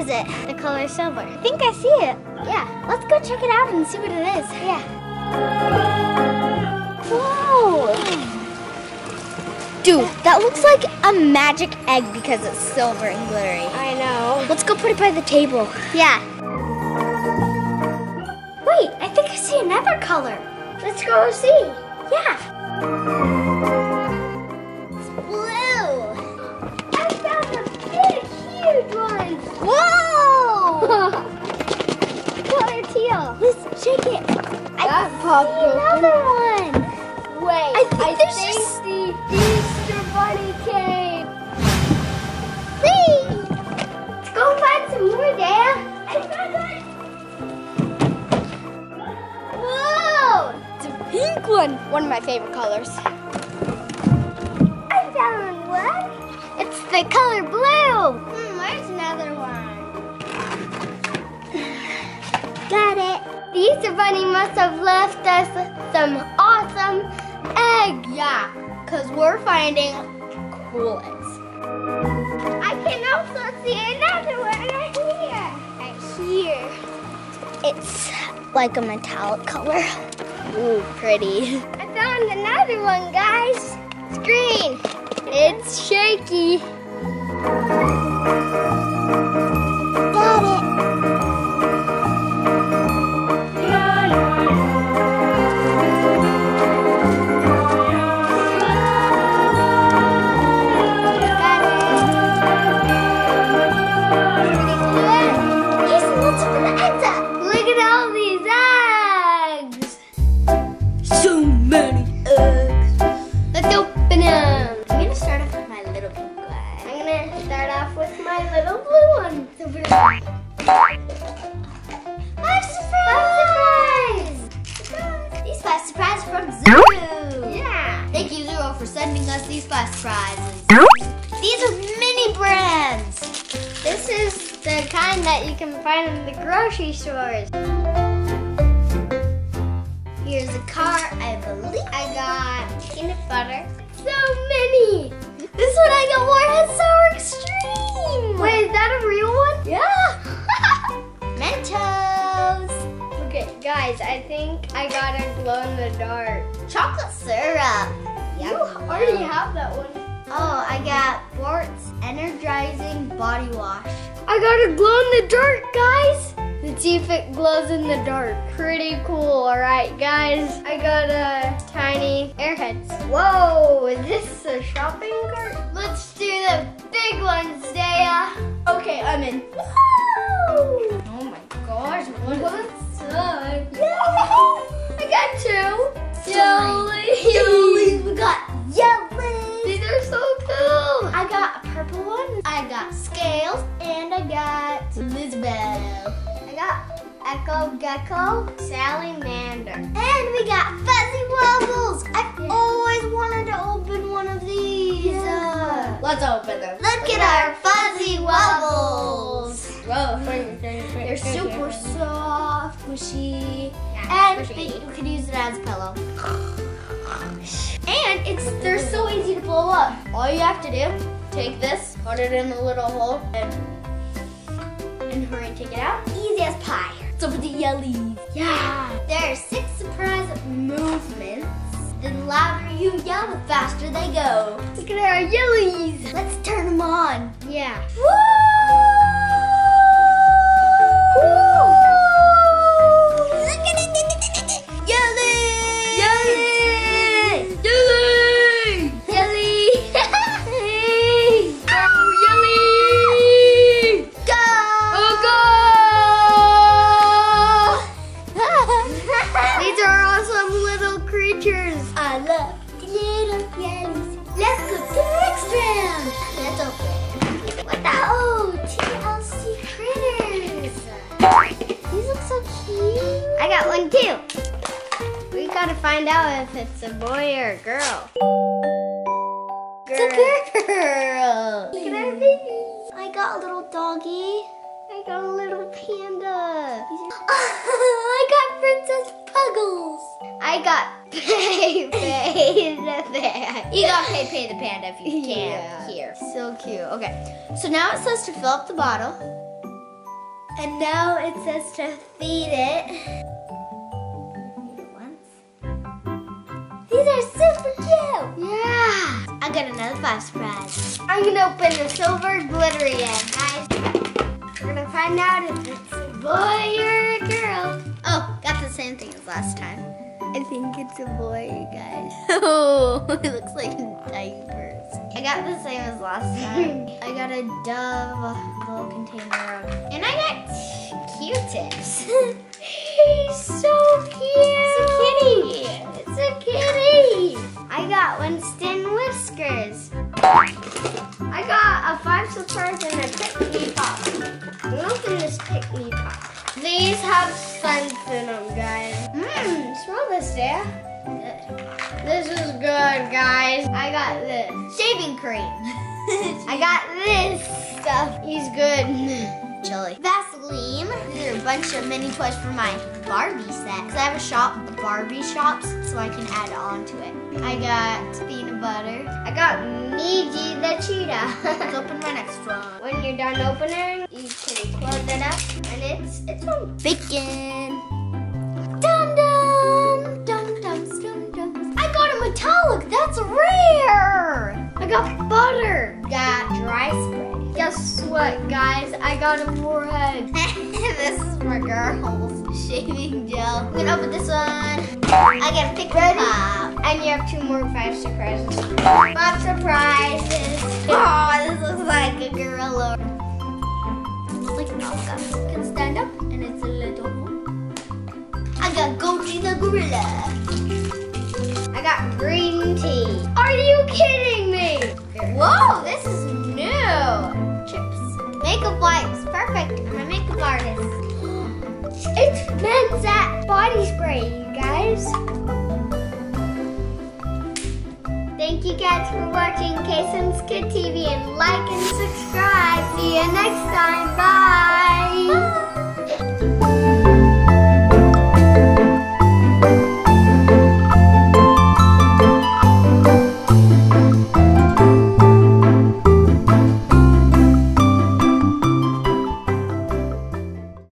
is it? The color silver. I think I see it. Yeah. Let's go check it out and see what it is. Yeah. Whoa! Dude, that looks like a magic egg because it's silver and glittery. I know. Let's go put it by the table. Yeah. Wait, I think I see another color. Let's go see. Yeah. It's blue. I found a big, huge one. Whoa! Color teal. Let's shake it. That popped open. Another one. Wait, I think the Easter Bunny came. See? Let's go find some more, Daya. I found one. Whoa! It's a pink one. One of my favorite colors. I found one. It's the color blue. Where's another one? Got it. The Easter Bunny must have left us some awesome eggs. Yeah, because we're finding cool eggs. I can also see another one right here. Right here. It's like a metallic color. Ooh, pretty. I found another one, guys. It's green. It's shaky. Got it. Look at all these eggs. So many eggs. Let's open them. I'm gonna start off with my little pink one. I'm gonna start off with my little blue one. Five surprise! These 5 surprises from Zero. Yeah. Thank you, Zero, for sending us these 5 surprises. These are mini brands. This is the kind that you can find in the grocery stores. Here's a car, I believe. I got peanut butter. So many. This one I got more. It's Sour Extreme. Wait, is that a real one? Yeah. Mentos. Okay, guys, I think I got a glow in the dark. Chocolate syrup. You already have that one. Oh, I got Bort's Energizing Body Wash. I got a glow in the dark, guys. Let's see if it glows in the dark. Pretty cool, all right, guys. I got a tiny Airheads. Whoa, is this a shopping cart? Let's do the big ones, Daya. Okay, I'm in. Woo! Oh my gosh, what's up? I got 2. Yellies. We got Yellies. These are so cool. I got a purple one. I got Scales, and I got Elizabeth. I got Echo Gecko, Salamander. And we got Fuzzy Wubbles. I've always wanted to open one of these. Yeah. Let's open them. Look at our Fuzzy Wubbles. Whoa. They're super soft, squishy, Yeah, and squishy. you can use it as a pillow. And they're so easy to blow up. All you have to do, take this, put it in the little hole, and hurry and take it out. Easy as pie. So for the Yellies. Yeah. There are 6 surprise movements. The louder you yell, the faster they go. Look at our Yellies. Let's turn them on. Yeah. Woo! Look at it. Yellies! Yellies! Yellies! Yellies! Go, Yellies! Go! These are awesome little creatures. I love the little Yellies. Let's go to the next round. Let's open. What the? Oh, TLC critters. These look so cute. I got one too. We gotta find out if it's a boy or a girl. It's a girl. Look at our babies. I got a little doggy. I got a little panda. I got Princess Puggles. I got Pei Pei the bear. You got Pei the panda if you can Yeah. here. So cute. Okay. So now it says to fill up the bottle. And now it says to feed it. These are super cute. Yeah. I got another 5 surprise. I'm gonna open the silver glittery egg, guys. We're gonna find out if it's a boy or a girl. Oh, got the same thing as last time. I think it's a boy, you guys. Oh, it looks like diapers. I got the same as last time. I got a Dove little container. And I got Q-tips. He's so cute. It's a kitty. It's a kitty. I got Winston whiskers. I got a 5 surprise and a pick-me pop. I'm gonna open this pick-me pop. These have scents in them, guys. Smell this, Daya. Good. This is good, guys. I got this. Shaving cream. I got this stuff. He's good. Chili. Vaseline. These are a bunch of mini toys for my Barbie set. Because I have a shop, Barbie shops, so I can add on to it. I got peanut butter. I got Niji the cheetah. Let's open my next one. When you're done opening, you can close it up, and it's on. Bacon. Dum dum. Dum dum dum dum. I got a metallic. That's rare. I got butter. Got dry spray. Guess what, guys? I got a red. This is for girls. Shaving gel. I'm gonna open this one. I got a pick pop. And you have 2 more 5 surprises. 5 surprises. Oh, this looks like a gorilla. It looks like Malcolm. You can stand up and it's a little one. I got Goji the gorilla. I got green tea. Are you kidding me? Whoa, this is new. Chips. Makeup wipes. Perfect. I'm a makeup artist. It's Men's at body spray, you guys. Thank you guys for watching Kasen's Kid TV and like and subscribe. See you next time. Bye.